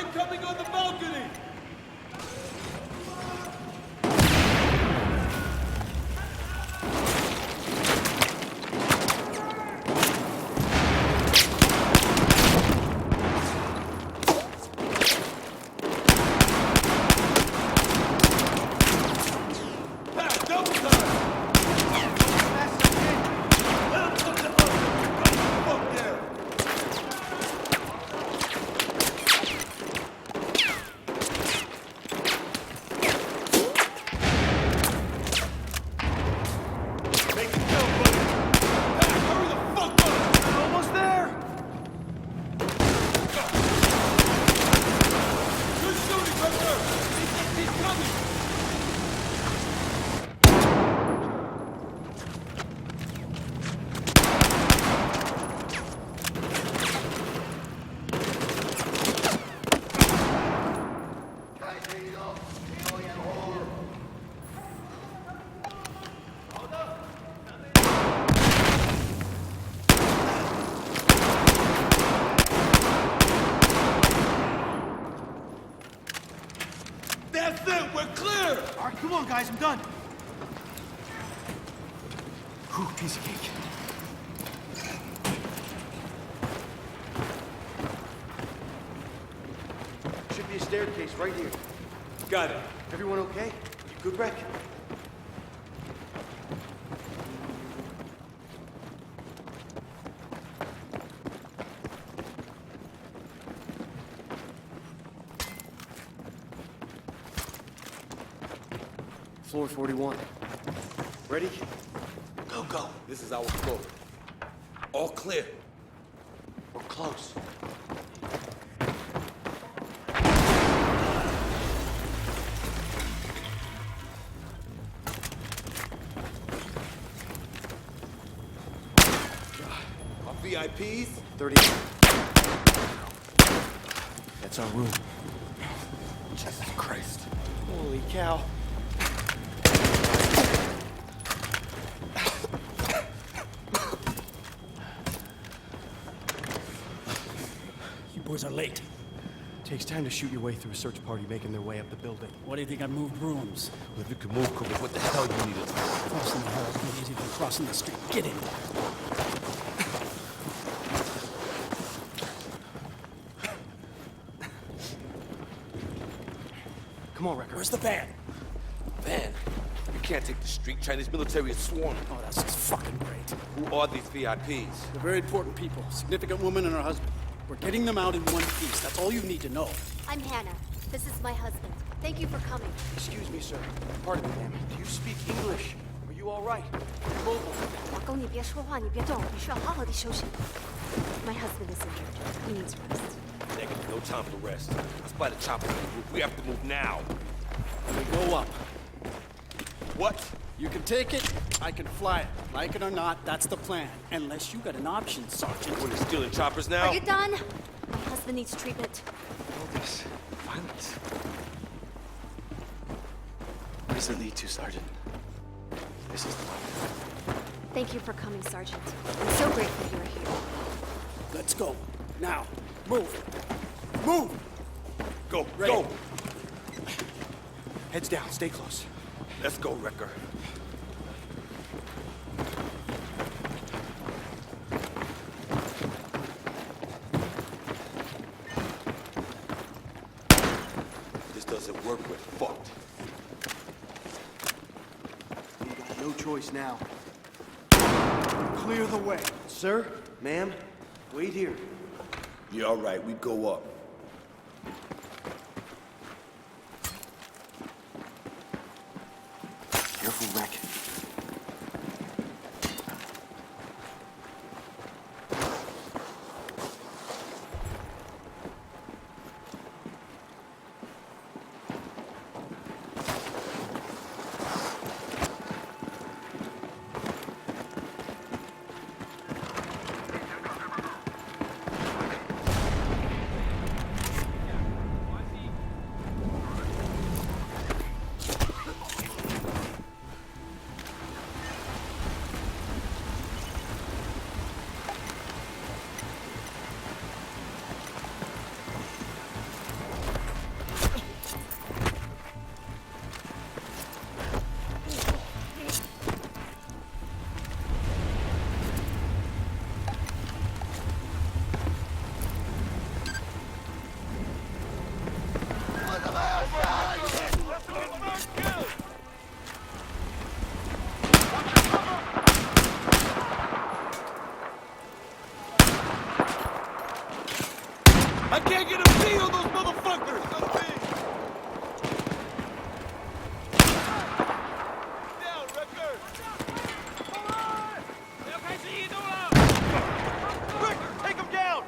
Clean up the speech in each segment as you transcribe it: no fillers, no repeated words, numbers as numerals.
Incoming on the balcony! That's it! We're clear! All right, come on, guys, I'm done. Whew, piece of cake. Should be a staircase right here. Got it. Everyone okay? You good, Breck? Floor 41. Ready? Go, go. This is our floor. All clear. We're close. Our VIPs? 30. That's our room. Jesus Christ. Holy cow. You boys are late. Takes time to shoot your way through a search party making their way up the building. What do you think I moved rooms? Well, if you can move, Cooper, what the hell you need us for? Crossing the hall is more easy than crossing the street. Get in. Come on, Wrecker. Where's the van? Van, you can't take the street. Chinese military is swarming. Oh, that's just fucking great. Who are these VIPs? They're very important people. Significant woman and her husband. We're getting them out in one piece. That's all you need to know. I'm Hannah. This is my husband. Thank you for coming. Excuse me, sir. Pardon me, ma'am. Do you speak English? Are you all right? You're mobile. 老公，你别说话，你别动，你需要好好的休息。My husband is injured. He needs rest. Negative, no time for rest. Let's buy the chopper on the roof. We have to move now. We go up. What? You can take it, I can fly it. Like it or not, that's the plan. Unless you got an option, Sergeant. We're stealing choppers now? Are you done? My husband needs treatment. All this violence. Where does it lead to, Sergeant? This is the one. Thank you for coming, Sergeant. I'm so grateful you're here. Let's go. Now. Move. Move! Go, Ready. go! Heads down, stay close. Let's go, Wrecker. If this doesn't work, we're fucked. We got no choice now. Clear the way. Sir, ma'am, wait here. Yeah, all right, we go up. Careful, Wreck. I can't get a feel on those motherfuckers! Down, Ricker! Ricker, take him down!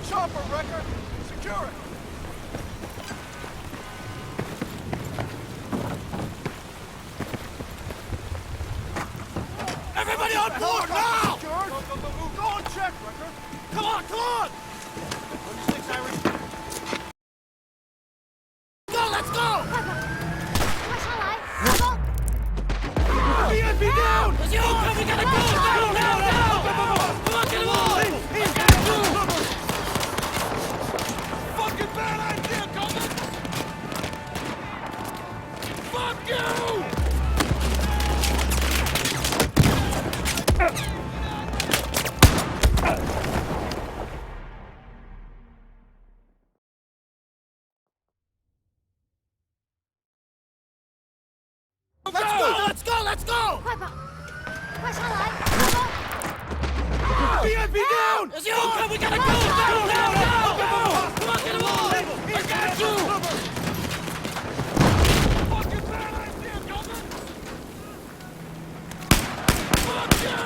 Chopper, Wrecker! Secure it! Everybody on board now! Secure! Go on check, Wrecker! Come on, come on! 26 Irish. Go, let's go! 快快，快上来，快走！ BSB down! Let's go! We gotta go! Now! Come on, get him on! Fucking bad idea, Coleman! Fuck you! Let's go! Let's go! 快跑，快上来，快走！ BSB down! Let's go! We gotta go! Now! Come on, get him on! I got you! Fucking bad idea, Coleman! Fuck you!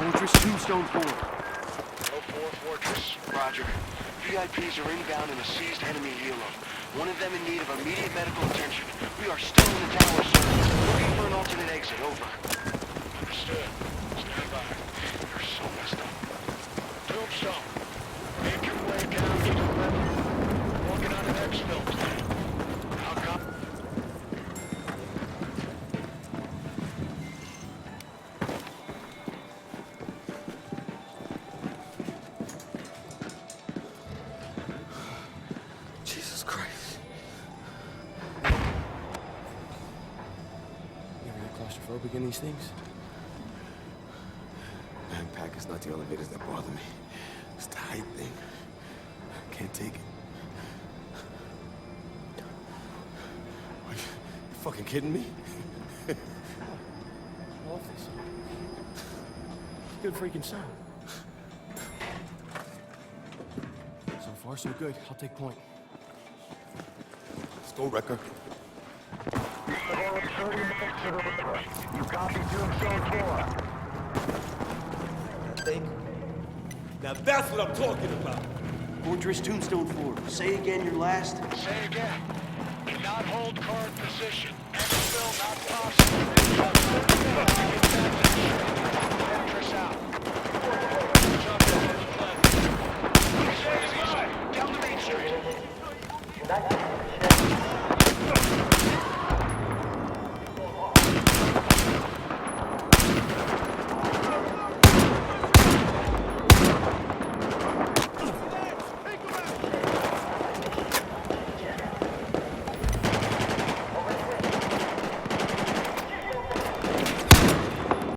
Fortress Tombstone 4. 04 Fortress, roger. VIPs are inbound in a seized enemy helo. One of them in need of immediate medical attention. We are still in the tower, sir. Looking for an alternate exit, over. Understood. Stand by. You're so messed up. Tombstone, make your way down to the river. Working on an exfil plan. I'll come. Jesus Christ. You ever get claustrophobic in these things? Pack is not the elevators that bother me. It's the height thing. Can't take it. Are you fucking kidding me? Office. Good freaking sound. So far, so good. I'll take point. Let's go, Wrecker. You copy Tombstone 4. Now that's what I'm talking about. Fortress Tombstone 4. Say again your last. Say again. Cannot hold current position. Exfil not possible.